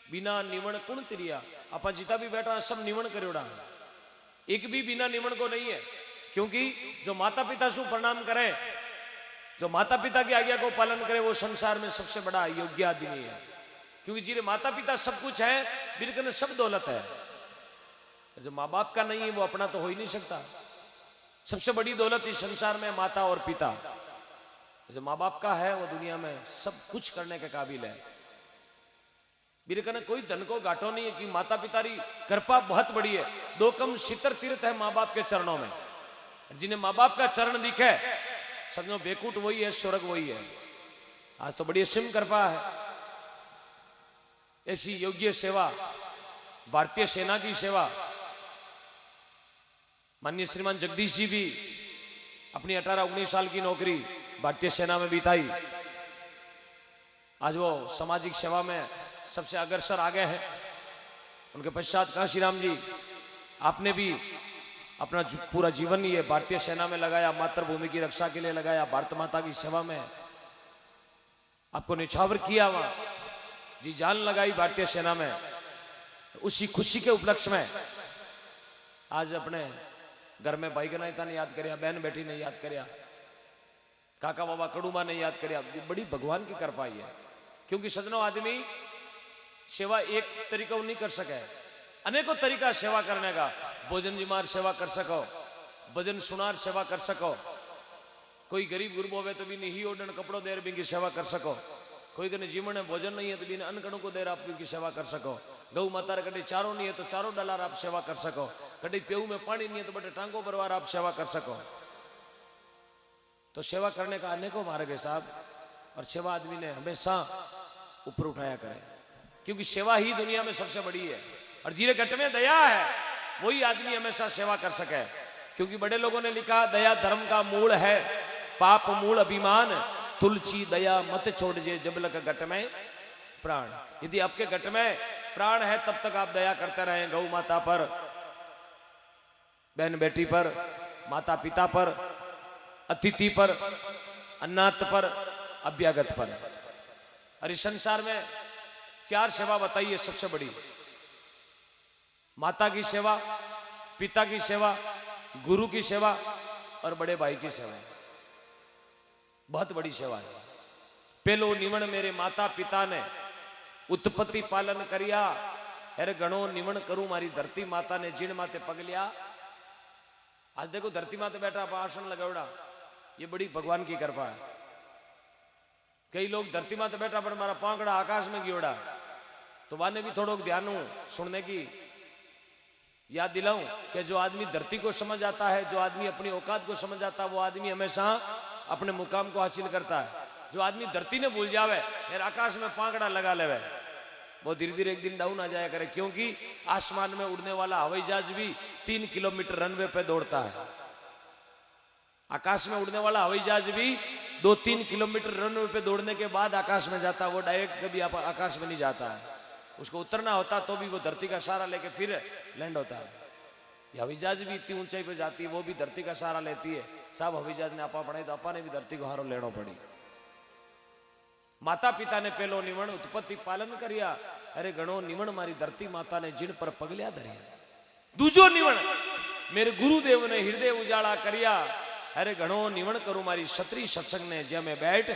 बिना निवण कुण तिरिया। आपा जिता भी बैठा सब निवण करोड़ा, एक भी बिना निवण को नहीं है। क्योंकि जो माता पिता शु प्रणाम करे, जो माता पिता की आज्ञा को पालन करे, वो संसार में सबसे बड़ा योग्य आदमी है। क्योंकि जिरे माता पिता सब कुछ है, बिल्कुल सब दौलत है। जो माँ बाप का नहीं है वो अपना तो हो ही नहीं सकता। सबसे बड़ी दौलत इस संसार में माता और पिता। जो माँ बाप का है वो दुनिया में सब कुछ करने के काबिल है। मेरे कहने कोई धन को घाटो नहीं है कि माता पिता की कृपा बहुत बड़ी है। दो कम शीतर तीर्थ है माँ बाप के चरणों में। जिन्हें माँ बाप का चरण दिखे समझो बेकूट वही है, स्वर्ग वही है। आज तो बड़ी असीम कृपा है। ऐसी योग्य सेवा, भारतीय सेना की सेवा, माननीय श्रीमान जगदीश जी भी अपनी 18-19 साल की नौकरी भारतीय सेना में बिताई। आज वो सामाजिक सेवा में सबसे अग्रसर आगे हैं। उनके पश्चात काशीराम जी, आपने भी अपना पूरा जीवन ये भारतीय सेना में लगाया, मातृभूमि की रक्षा के लिए लगाया, भारत माता की सेवा में आपको निछावर किया, वहां जी जान लगाई भारतीय सेना में। उसी खुशी के उपलक्ष्य में आज अपने घर में भाई गनायता ने याद करिया, बहन बेटी ने याद करिया, काका बाबा कड़ूमा ने याद करिया। बड़ी भगवान की कृपा ही है। क्योंकि सजनों आदमी सेवा एक तरीका नहीं कर सके, अनेकों तरीका सेवा करने का। भोजन जिमार सेवा कर सको, भजन सुनार सेवा कर सको, कोई गरीब गुरब होवे तो भी नहीं ओडन कपड़ों देर भी की सेवा कर सको, कोई कने जीवन में भोजन नहीं है तो भी अन्न कणों को देर आप की सेवा कर सको, गौ माता रे कभी चारों नहीं है तो चारों डलार आप सेवा कर सको, कभी पेऊ में पानी नहीं है तो बड़े टांगों भरवार आप सेवा कर सको। तो सेवा करने का अनेकों मार्ग है साहब, और सेवा आदमी ने हमेशा ऊपर उठाया करे। क्योंकि सेवा ही दुनिया में सबसे बड़ी है। और जीरे घट में दया है वही आदमी हमेशा सेवा कर सके। क्योंकि बड़े लोगों ने लिखा दया धर्म का मूल है, पाप मूल अभिमान, तुलसी दया मत छोड़ जे जब लग घट में प्राण। यदि आपके घट में प्राण है तब तक आप दया करते रहे, गौ माता पर, बहन बेटी पर, माता पिता पर, अतिथि पर, अनाथ पर, अभ्यागत पर। और इस संसार में 4 सेवा बताइए सबसे बड़ी। माता की सेवा, पिता की सेवा, गुरु की सेवा और बड़े भाई की सेवा। बहुत बड़ी सेवा है। पेलो निवण मेरे माता पिता ने उत्पत्ति पालन करिया, हेर गणो निवण करूं मारी धरती माता ने जिन माते पग लिया। आज देखो धरती माते बैठा आसन लगावड़ा, ये बड़ी भगवान की कृपा है। कई लोग धरती माते बैठा पर हमारा पांकड़ा आकाश में गियोड़ा, तो वाने भी थोड़ा ध्यान सुनने की याद दिलाऊं कि जो आदमी धरती को समझ आता है, जो आदमी अपनी औकात को समझ आता है, वो आदमी हमेशा अपने मुकाम को हासिल करता है। जो आदमी धरती ने भूल जावे फिर आकाश में पांकड़ा लगा लेवे, वो धीरे धीरे एक दिन डाउन आ जाया करे। क्योंकि आसमान में उड़ने वाला हवाई जहाज भी 3 किलोमीटर रनवे पे दौड़ता है। आकाश में उड़ने वाला हवाई जहाज भी 2-3 किलोमीटर रनवे पे दौड़ने के बाद आकाश में जाता है। वो डायरेक्ट कभी आकाश में नहीं जाता है, उसको उतरना होता तो भी वो धरती का सहारा लेके फिर लैंड होता है। हवाई जहाज भी इतनी ऊंचाई पे जाती है, वो भी धरती का सहारा लेती है। सब हवाई जहाज ने आपा पढ़ाई तो आपा ने भी धरती को हारो लेना पड़ी। माता पिता ने पेलो निवण उत्पत्ति पालन करिया, अरे गणो निवण मारी धरती माता ने जिन पर पगलिया धरिया। दूजो निवण मेरे गुरुदेव ने हृदय उजाला करिया, अरे गणो निवण करूं मारी क्षत्रिय सत्संग ने जय में बैठ।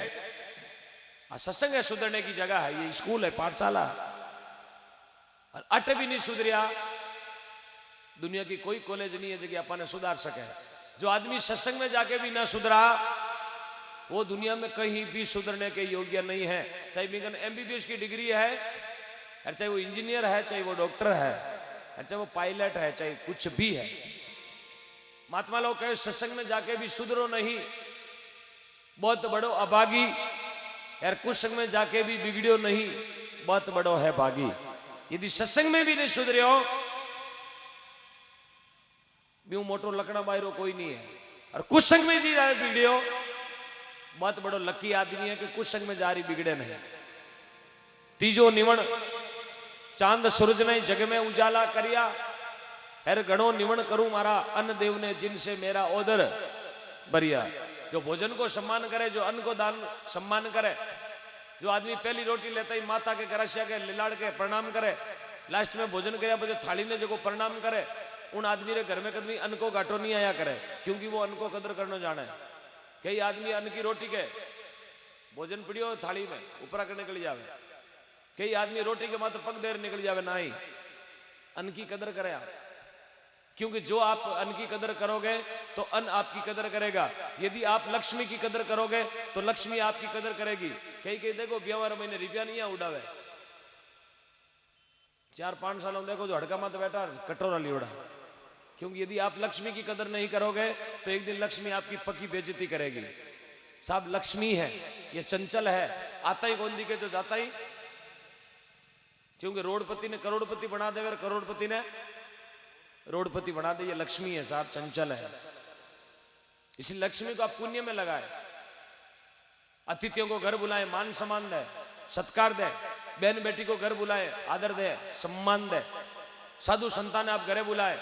सत्संग है सुधरने की जगह है, ये स्कूल है, पाठशाला। और अट भी नहीं सुधरिया, दुनिया की कोई कॉलेज नहीं है जगह अपन सुधार सके। जो आदमी सत्संग में जाके भी ना सुधरा वो दुनिया में कहीं भी सुधरने के योग्य नहीं है। चाहे बिगन MBBS की डिग्री है, चाहे वो इंजीनियर है, चाहे वो डॉक्टर है, चाहे वो पायलट है, चाहे कुछ भी है। महात्मा लोग कहे सत्संग में जाके भी सुधरो नहीं, बहुत बड़ो अभागी। यार कुछ संग में जाके भी बिगड़ो नहीं, बहुत बड़ो है भागी। यदि सत्संग में भी नहीं सुधरे हो, ब्यू मोटो लकड़ा बायरो कोई नहीं है। और कुछ संग में भी जाए बिगड़ो, बहुत बड़ो लकी आदमी है कि कुछ संग में जा रही बिगड़े नहीं। तीजो निवण चांद सूरज ने जग में उजाला करिया, हेर गणो निवण करूं मारा अन्न देव ने जिनसे मेरा ओदर बरिया। जो भोजन को सम्मान करे, जो अन्न को दान सम्मान करे, जो आदमी पहली रोटी लेता ही माता के करशिया के लिलाड़ के प्रणाम करे, लास्ट में भोजन करे बजे थाली ने जो प्रणाम करे, उन आदमी रे घर में कभी अन्न को घाटो नहीं आया करे, क्योंकि वो अन्न को कदर करना जाने। कई आदमी अन्न की रोटी के भोजन पड़ियो थाली में ऊपरा के निकल जावे, कई आदमी रोटी के मात्र पग देर निकल जावे, ना ही अन्न की कदर करे आप। क्योंकि जो आप अन्न की कदर करोगे तो अन्न आपकी कदर करेगा। यदि आप लक्ष्मी की कदर करोगे तो लक्ष्मी आपकी कदर करेगी। कई कई देखो ब्याह महीने रुपया नहीं उड़ावे, 4-5 सालों देखो जो हड़का मत बैठा कटोरा लियोड़ा। क्योंकि यदि आप लक्ष्मी की कदर नहीं करोगे तो एक दिन लक्ष्मी आपकी पक्की बेइज्जती करेगी। साहब लक्ष्मी है, ये चंचल है, आता ही कौन दिखे तो जाता ही। क्योंकि रोडपति ने करोड़पति बना दे, करोड़पति ने रोडपति बना दे, ये लक्ष्मी है साहब, चंचल है। इसी लक्ष्मी को आप पुण्य में लगाए, अतिथियों को घर बुलाए, मान सम्मान दे, सत्कार दे, बहन बेटी को घर बुलाए, आदर दे, सम्मान दे, साधु संतान आप घरे बुलाए,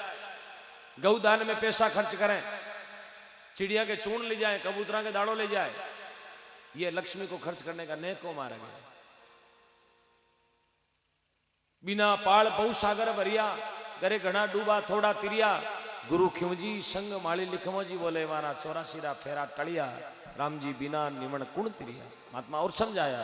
गौदान में पैसा खर्च करें, चिड़िया के चूर्ण ले जाए, कबूतरा के दाड़ों ले जाए, ये लक्ष्मी को खर्च करने का नेक को मारा गया। बिना पाल बहु सागर भरिया, करे घना डूबा थोड़ा तिरिया, गुरु खिवजी संग माली लिखमो जी बोले मारा 84 फेरा टलिया, राम जी बिना निमण कुण तिरिया। महात्मा और समझाया।